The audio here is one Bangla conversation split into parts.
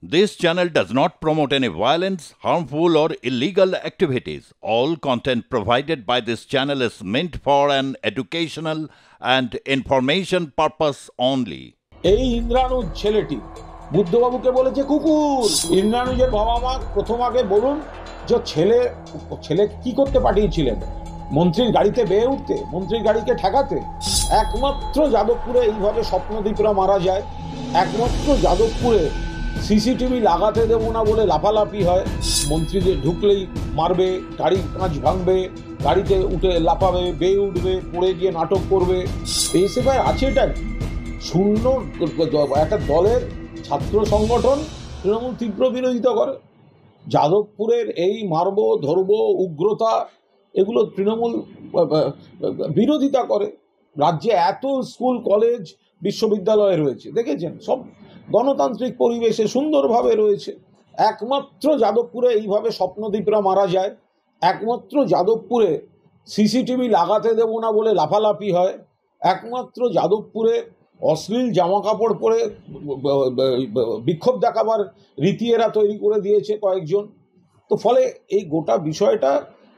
This channel does not promote any violence, harmful, or illegal activities. All content provided by this channel is meant for an educational and information purpose only. এই ইন্দ্রাণু ছেলেটি বুদ্ধবাবুকে বলেছে কুকুর। ইন্দ্রাণুজের বাবা মা প্রথম আগে বলুন যে ছেলে কি করতে পাঠিয়েছিলেন? মন্ত্রীর গাড়িতে বেয়ে উঠতে, মন্ত্রীর গাড়িকে ঠেকাতে। একমাত্র যাদবপুরে এইভাবে স্বপ্নদীপরা মারা যায়। একমাত্র যাদবপুরে সিসিটিভি লাগাতে দেবো না বলে লাফালাফি হয়। মন্ত্রীদের ঢুকলেই মারবে, গাড়ির কাঁচ ভাঙবে, গাড়িতে উঠে লাফাবে, বেয়ে উঠবে, পড়ে গিয়ে নাটক করবে। এসে ভাই আছে এটা শূন্য একটা দলের ছাত্র সংগঠন তৃণমূল তীব্র বিরোধিতা করে। যাদবপুরের এই মারব ধরব উগ্রতা এগুলো তৃণমূল বিরোধিতা করে। রাজ্যে এত স্কুল কলেজ বিশ্ববিদ্যালয় রয়েছে, দেখেছেন, সব গণতান্ত্রিক পরিবেশে সুন্দরভাবে রয়েছে। একমাত্র যাদবপুরে এইভাবে স্বপ্নদীপরা মারা যায়। একমাত্র যাদবপুরে সিসিটিভি লাগাতে দেবো না বলে লাফালাফি হয়। একমাত্র যাদবপুরে অশ্লীল জামা কাপড় পরে বিক্ষোভ দেখাবার রীতি এরা তৈরি করে দিয়েছে কয়েকজন। তো ফলে এই গোটা বিষয়টা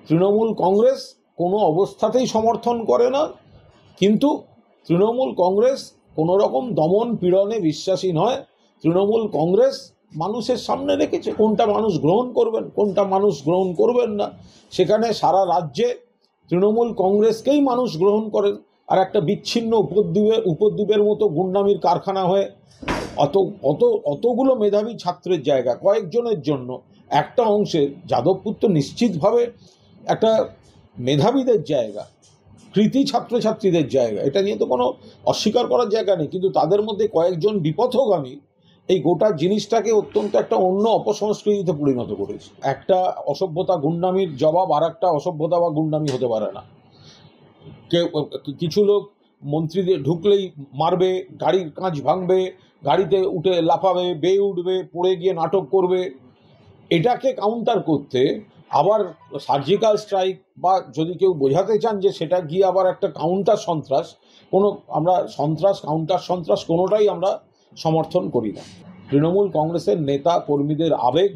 তৃণমূল কংগ্রেস কোনো অবস্থাতেই সমর্থন করে না। কিন্তু তৃণমূল কংগ্রেস কোনো রকম দমন পীড়নে বিশ্বাসী নয়। তৃণমূল কংগ্রেস মানুষের সামনে রেখেছে কোনটা মানুষ গ্রহণ করবেন, কোনটা মানুষ গ্রহণ করবেন না। সেখানে সারা রাজ্যে তৃণমূল কংগ্রেসকেই মানুষ গ্রহণ করেন। আর একটা বিচ্ছিন্ন উপদ্বীপের মতো গুন্ডামির কারখানা হয়ে অতগুলো মেধাবী ছাত্রের জায়গা কয়েকজনের জন্য একটা অংশের যাদবপুর তো নিশ্চিতভাবে একটা মেধাবীদের জায়গা, কৃতি ছাত্রছাত্রীদের জায়গা, এটা নিয়ে তো কোনো অস্বীকার করার জায়গা নেই। কিন্তু তাদের মধ্যে কয়েকজন বিপথগামী এই গোটা জিনিসটাকে অত্যন্ত একটা অন্য অপসংস্কৃতিতে পরিণত করেছে। একটা অসভ্যতা গুন্ডামির জবাব আর একটা অসভ্যতা বা গুন্ডামি হতে পারে না। কিছু লোক মন্ত্রীদের ঢুকলেই মারবে, গাড়ির কাঁচ ভাঙবে, গাড়িতে উঠে লাফাবে, বেয়ে উঠবে, পড়ে গিয়ে নাটক করবে। এটাকে কাউন্টার করতে আবার সার্জিক্যাল স্ট্রাইক বা যদি কেউ বোঝাতে চান যে সেটা গিয়ে আবার একটা কাউন্টার সন্ত্রাস, আমরা সন্ত্রাস কাউন্টার সন্ত্রাস কোনোটাই আমরা সমর্থন করি না। তৃণমূল কংগ্রেসের নেতা কর্মীদের আবেগ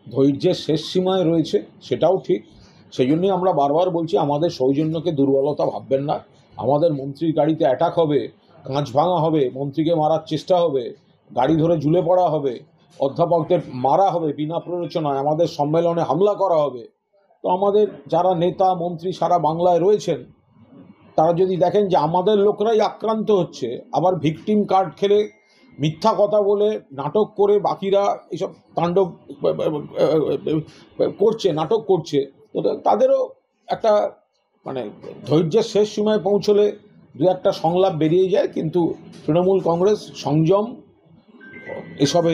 ধৈর্যের শেষ সীমায় রয়েছে, সেটাও ঠিক। সেই জন্যই আমরা বারবার বলছি আমাদের সৌজন্যকে দুর্বলতা ভাববেন না। আমাদের মন্ত্রীর গাড়িতে অ্যাটাক হবে, কাঁচ ভাঙা হবে, মন্ত্রীকে মারার চেষ্টা হবে, গাড়ি ধরে ঝুলে পড়া হবে, অধ্যাপকদের মারা হবে বিনা প্ররোচনায়, আমাদের সম্মেলনে হামলা করা হবে। তো আমাদের যারা নেতা মন্ত্রী সারা বাংলায় রয়েছেন তারা যদি দেখেন যে আমাদের লোকরাই আক্রান্ত হচ্ছে, আবার ভিকটিম কার্ড খেলে মিথ্যা কথা বলে নাটক করে বাকিরা এইসব তাণ্ডব করছে, নাটক করছে, তো তাদেরও একটা ধৈর্যের শেষ সীমায় পৌঁছলে দু একটা সংলাপ বেরিয়ে যায়। কিন্তু তৃণমূল কংগ্রেস সংযম এসবে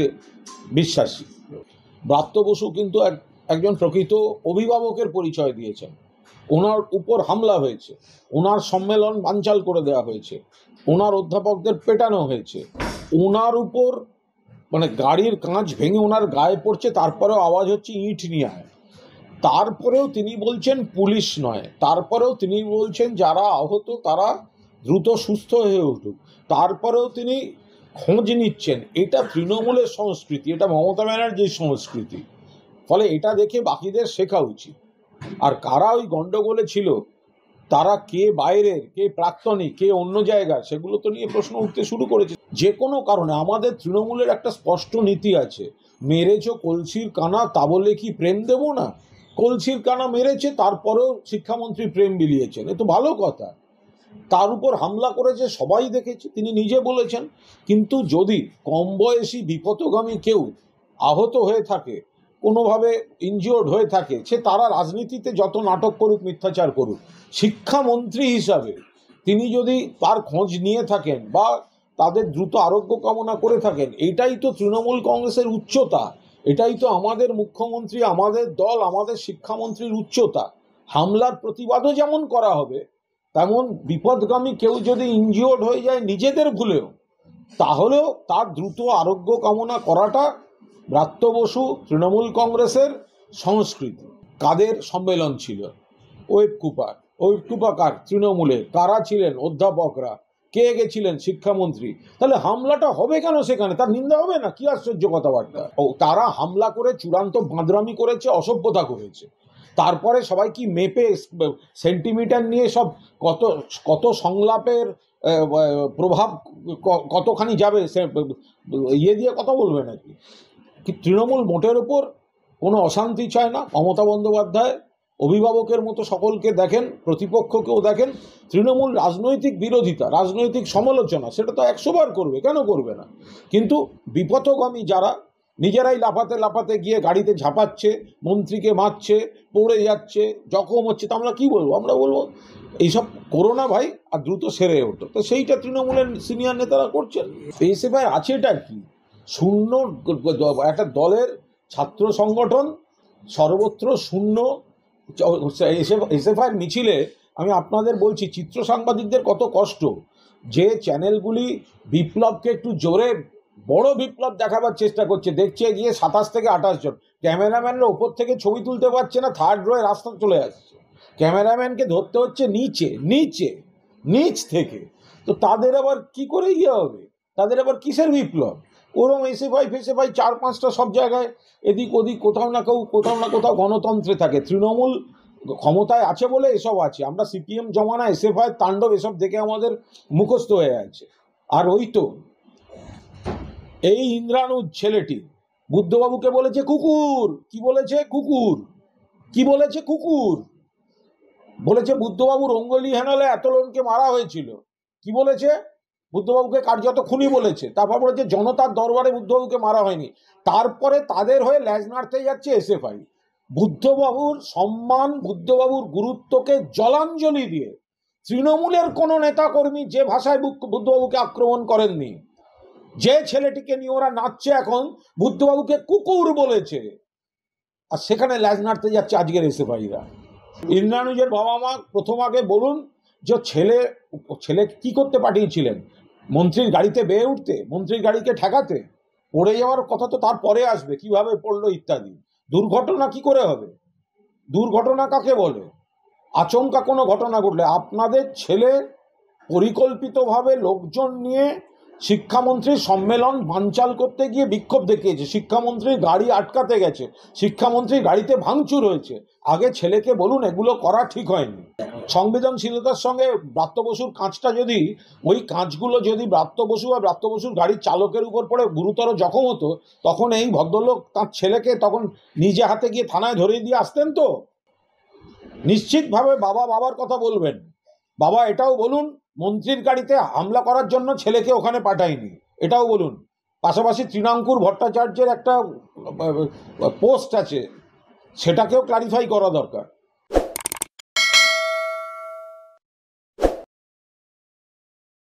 বিশ্বাসী। ব্রাত্য বসু কিন্তু একজন প্রকৃত অভিভাবকের পরিচয় দিয়েছেন। ওনার উপর হামলা হয়েছে, ওনার সম্মেলন বানচাল করে দেওয়া হয়েছে, ওনার অধ্যাপকদের পেটানো হয়েছে, ওনার উপর গাড়ির কাঁচ ভেঙে ওনার গায়ে পড়ছে, তারপরেও আওয়াজ হচ্ছে ইট নিয়ে আয়। তারপরেও তিনি বলছেন পুলিশ নয়, তারপরেও তিনি বলছেন যারা আহত তারা দ্রুত সুস্থ হয়ে উঠুক, তারপরেও তিনি খোঁজ নিচ্ছেন। এটা তৃণমূলের সংস্কৃতি, এটা মমতা ব্যানার্জির সংস্কৃতি। ফলে এটা দেখে বাকিদের শেখা উচিত। আর কারা ওই গণ্ডগোলে ছিল, তারা কে বাইরের, কে প্রাক্তনিক, কে অন্য জায়গায়, সেগুলো তো নিয়ে প্রশ্ন উঠতে শুরু করেছে। যে কোনো কারণে আমাদের তৃণমূলের একটা স্পষ্ট নীতি আছে, মেরেছ কলসির কানা তা বলে কি প্রেম দেব না? কলসির কানা মেরেছে, তারপরেও শিক্ষামন্ত্রী প্রেম বিলিয়েছেন, এ তো ভালো কথা। তার উপর হামলা করেছে সবাই দেখেছে, তিনি নিজে বলেছেন। কিন্তু যদি কম বয়সী বিপথগামী কেউ আহত হয়ে থাকে, কোনোভাবে ইনজিওর্ড হয়ে থাকে, সে তারা রাজনীতিতে যত নাটক করুক, মিথ্যাচার করুক, শিক্ষামন্ত্রী হিসাবে তিনি যদি তার খোঁজ নিয়ে থাকেন বা তাদের দ্রুত আরোগ্য কামনা করে থাকেন, এটাই তো তৃণমূল কংগ্রেসের উচ্চতা, এটাই তো আমাদের মুখ্যমন্ত্রী, আমাদের দল, আমাদের শিক্ষামন্ত্রীর উচ্চতা। হামলার প্রতিবাদও যেমন করা হবে, তেমন বিপদগামী কেউ যদি ইনজিওর্ড হয়ে যায় নিজেদের ভুলেও, তাহলেও তার দ্রুত আরোগ্য কামনা করাটা ব্রাত্য বসু তৃণমূল কংগ্রেসের সংস্কৃতি। কাদের সম্মেলন ছিল? ওয়েব কুপার কার তৃণমূলের, কারা ছিলেন? অধ্যাপকরা। কে গেছিলেন? শিক্ষামন্ত্রী। তাহলে হামলাটা হবে কেন সেখানে? তার নিন্দা হবে না? কি আশ্চর্য কথাবার্তা! ও তারা হামলা করে চূড়ান্ত বাঁদরামি করেছে, অসভ্যতা করেছে। তারপরে সবাই কি মেপে সেন্টিমিটার নিয়ে সব কত কত সংলাপের প্রভাব কতখানি যাবে সে ইয়ে দিয়ে কথা বলবে নাকি? কি তৃণমূল মোটের ওপর কোনো অশান্তি চায় না। মমতা বন্দ্যোপাধ্যায় অভিভাবকের মতো সকলকে দেখেন, প্রতিপক্ষকেও দেখেন। তৃণমূল রাজনৈতিক বিরোধিতা, রাজনৈতিক সমালোচনা সেটা তো 100 বার করবে, কেন করবে না? কিন্তু বিপথগামী যারা নিজেরাই লাফাতে লাফাতে গিয়ে গাড়িতে ঝাঁপাচ্ছে, মন্ত্রীকে মারছে, পড়ে যাচ্ছে, জখম হচ্ছে, তো আমরা কি বলবো? আমরা বলবো এইসব করো না ভাই, আর দ্রুত সেরে ওঠো। তো সেইটা তৃণমূলের সিনিয়র নেতারা করছেন। এসএফআই আছেটা কি? শূন্য একটা দলের ছাত্র সংগঠন, সর্বত্র শূন্য। এসএফআইয়ের মিছিলে আমি আপনাদের বলছি, চিত্র সাংবাদিকদের কত কষ্ট। যে চ্যানেলগুলি বিপ্লবকে একটু জোরে বড় বিপ্লব দেখাবার চেষ্টা করছে, দেখছে গিয়ে 27 থেকে 28 জন ক্যামেরাম্যানরা উপর থেকে ছবি তুলতে পারছে না, থার্ড রোয়ে রাস্তা চলে আসছে, ক্যামেরাম্যানকে ধরতে হচ্ছে নিচে নিচে নিচ থেকে। তো তাদের আবার কি করে ইয়ে হবে? তাদের আবার কিসের বিপ্লব? ওরম এসএফআই ফেসএফআই 4-5টা সব জায়গায় এদিক ওদিক কোথাও না কোথাও গণতন্ত্রে থাকে। তৃণমূল ক্ষমতায় আছে বলে এসব আছে। আমরা সিপিএম জমানা এসএফআই তাণ্ডব এসব দেখে আমাদের মুখস্থ হয়ে আছে। আর ওই তো এই ইন্দ্রাণু ছেলেটি বুদ্ধবাবুকে বলেছে কুকুর। কি বলেছে? কুকুর। কি বলেছে? কুকুর বলেছে। বুদ্ধবাবুর অঙ্গলি হেনালে এত লোককে মারা হয়েছিল। কি বলেছে? বুদ্ধবাবুকে কার্যত খুনি বলেছে। তারপর বলেছে জনতার দরবারে বুদ্ধবাবুকে মারা হয়নি। তারপরে তাদের হয়ে ল্যাজ নাড়তে যাচ্ছে এসএফআই। বুদ্ধবাবুর সম্মান, বুদ্ধবাবুর গুরুত্বকে জলাঞ্জলি দিয়ে তৃণমূলের কোনো নেতাকর্মী যে ভাষায় বুদ্ধবাবুকে আক্রমণ করেননি, যে ছেলেটিকে নিয়ে ওরা নাচছে এখন, বুদ্ধবাবুকে কুকুর বলেছে, আর সেখানে ল্যাজ নাড়তে যাচ্ছে আজকের এসএফআইরা। ইন্দ্রাণুজের বাবা মা প্রথম আগে বলুন যে ছেলে কি করতে পাঠিয়েছিলেন? মন্ত্রীর গাড়িতে বেয়ে উঠতে, মন্ত্রীর গাড়িকে ঠেকাতে? পড়ে যাওয়ার কথা তো তারপরে আসবে, কিভাবে পড়লো ইত্যাদি। দুর্ঘটনা কি করে হবে? দুর্ঘটনা কাকে বলে? আচমকা কোনো ঘটনা ঘটলে। আপনাদের ছেলে পরিকল্পিতভাবে লোকজন নিয়ে শিক্ষামন্ত্রীর সম্মেলন বানচাল করতে গিয়ে বিক্ষোভ দেখিয়েছে, শিক্ষামন্ত্রীর গাড়ি আটকাতে গেছে, শিক্ষামন্ত্রীর গাড়িতে ভাঙচুর হয়েছে। আগে ছেলেকে বলুন এগুলো করা ঠিক হয়নি। সংবেদনশীলতার সঙ্গে ব্রাত্য বসুর কাঁচটা যদি, ওই কাঁচগুলো যদি ব্রাত্য বসু বা ব্রাত্য বসুর গাড়ির চালকের উপর পড়ে গুরুতর জখম হতো, তখন এই ভদ্রলোক তার ছেলেকে তখন নিজে হাতে গিয়ে থানায় ধরিয়ে দিয়ে আসতেন তো। নিশ্চিতভাবে বাবার কথা বলবেন। বাবা এটাও বলুন মন্ত্রীর গাড়িতে হামলা করার জন্য ছেলেকে ওখানে পাঠায়নি, এটাও বলুন। পাশাপাশি তৃণাঙ্কুর ভট্টাচার্যের একটা পোস্ট আছে, সেটাকেও ক্লারিফাই করা দরকার।